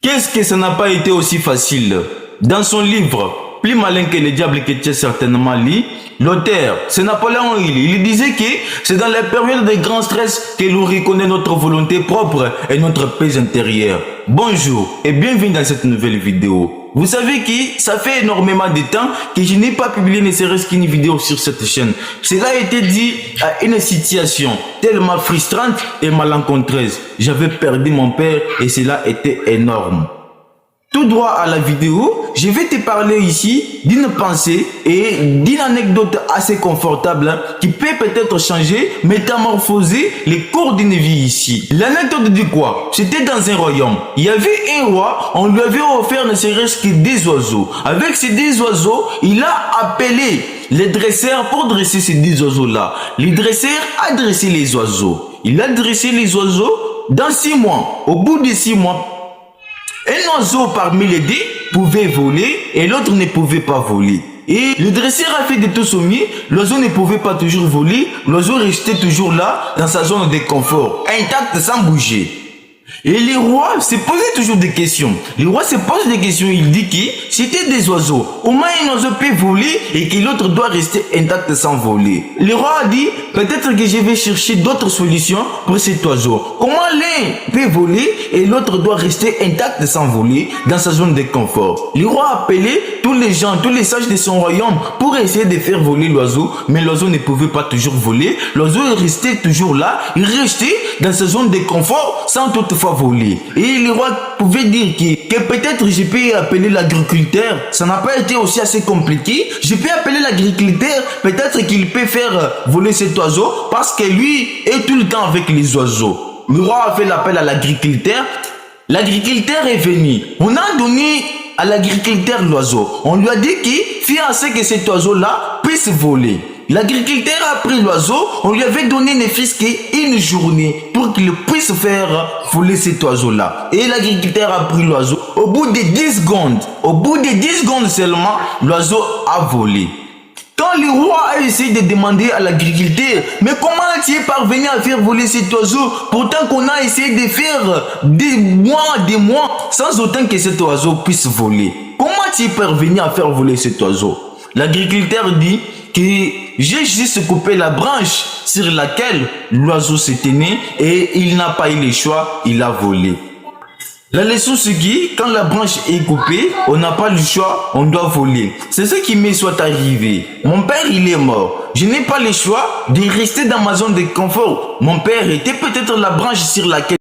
Qu'est-ce que ça n'a pas été aussi facile? Dans son livre, Plus malin que le diable que tu as certainement lu, l'auteur, c'est Napoléon Hill. Il disait que c'est dans les périodes de grand stress que l'on reconnaît notre volonté propre et notre paix intérieure. Bonjour et bienvenue dans cette nouvelle vidéo. Vous savez que ça fait énormément de temps que je n'ai pas publié ne serait-ce qu'une vidéo sur cette chaîne. Cela a été dit à une situation tellement frustrante et malencontreuse. J'avais perdu mon père et cela était énorme. Tout droit à la vidéo, je vais te parler ici d'une pensée et d'une anecdote assez confortable qui peut peut-être changer, métamorphoser les cours d'une vie ici. L'anecdote dit quoi? C'était dans un royaume. Il y avait un roi, on lui avait offert ne serait-ce que des oiseaux. Avec ces 10 oiseaux, il a appelé les dresseurs pour dresser ces 10 oiseaux-là. Les dresseurs a dressé les oiseaux. Il a dressé les oiseaux dans 6 mois. Au bout de 6 mois, un oiseau parmi les 10 pouvait voler et l'autre ne pouvait pas voler. Et le dresseur a fait de tout son mieux, l'oiseau ne pouvait pas toujours voler, l'oiseau restait toujours là, dans sa zone de confort, intact sans bouger. Et le roi se posait toujours des questions. Le roi se pose des questions, il dit que c'était des oiseaux. Comment un oiseau peut voler et que l'autre doit rester intact sans voler? Le roi a dit, peut-être que je vais chercher d'autres solutions pour cet oiseau. Comment l'un peut voler et l'autre doit rester intact sans voler dans sa zone de confort? Le roi a appelé tous les gens, tous les sages de son royaume pour essayer de faire voler l'oiseau, mais l'oiseau ne pouvait pas toujours voler. L'oiseau restait toujours là, il restait dans sa zone de confort sans toutefois voler. Et le roi pouvait dire que peut-être je peux appeler l'agriculteur. Ça n'a pas été aussi assez compliqué. Je peux appeler l'agriculteur. Peut-être qu'il peut faire voler cet oiseau parce que lui est tout le temps avec les oiseaux. Le roi a fait l'appel à l'agriculteur. L'agriculteur est venu. On a donné à l'agriculteur l'oiseau. On lui a dit qu'il fit en sorte que cet oiseau-là puisse voler. L'agriculteur a pris l'oiseau, on lui avait donné ne fût-ce qu'une journée pour qu'il puisse faire voler cet oiseau-là. Et l'agriculteur a pris l'oiseau. Au bout de 10 secondes seulement, l'oiseau a volé. Quand le roi a essayé de demander à l'agriculteur, mais comment tu es parvenu à faire voler cet oiseau, pourtant qu'on a essayé de faire des mois, sans autant que cet oiseau puisse voler. Comment tu es parvenu à faire voler cet oiseau? L'agriculteur dit que j'ai juste coupé la branche sur laquelle l'oiseau se tenait et il n'a pas eu le choix, il a volé. La leçon c'est que quand la branche est coupée, on n'a pas le choix, on doit voler. C'est ce qui m'est soit arrivé. Mon père il est mort. Je n'ai pas le choix de rester dans ma zone de confort. Mon père était peut-être la branche sur laquelle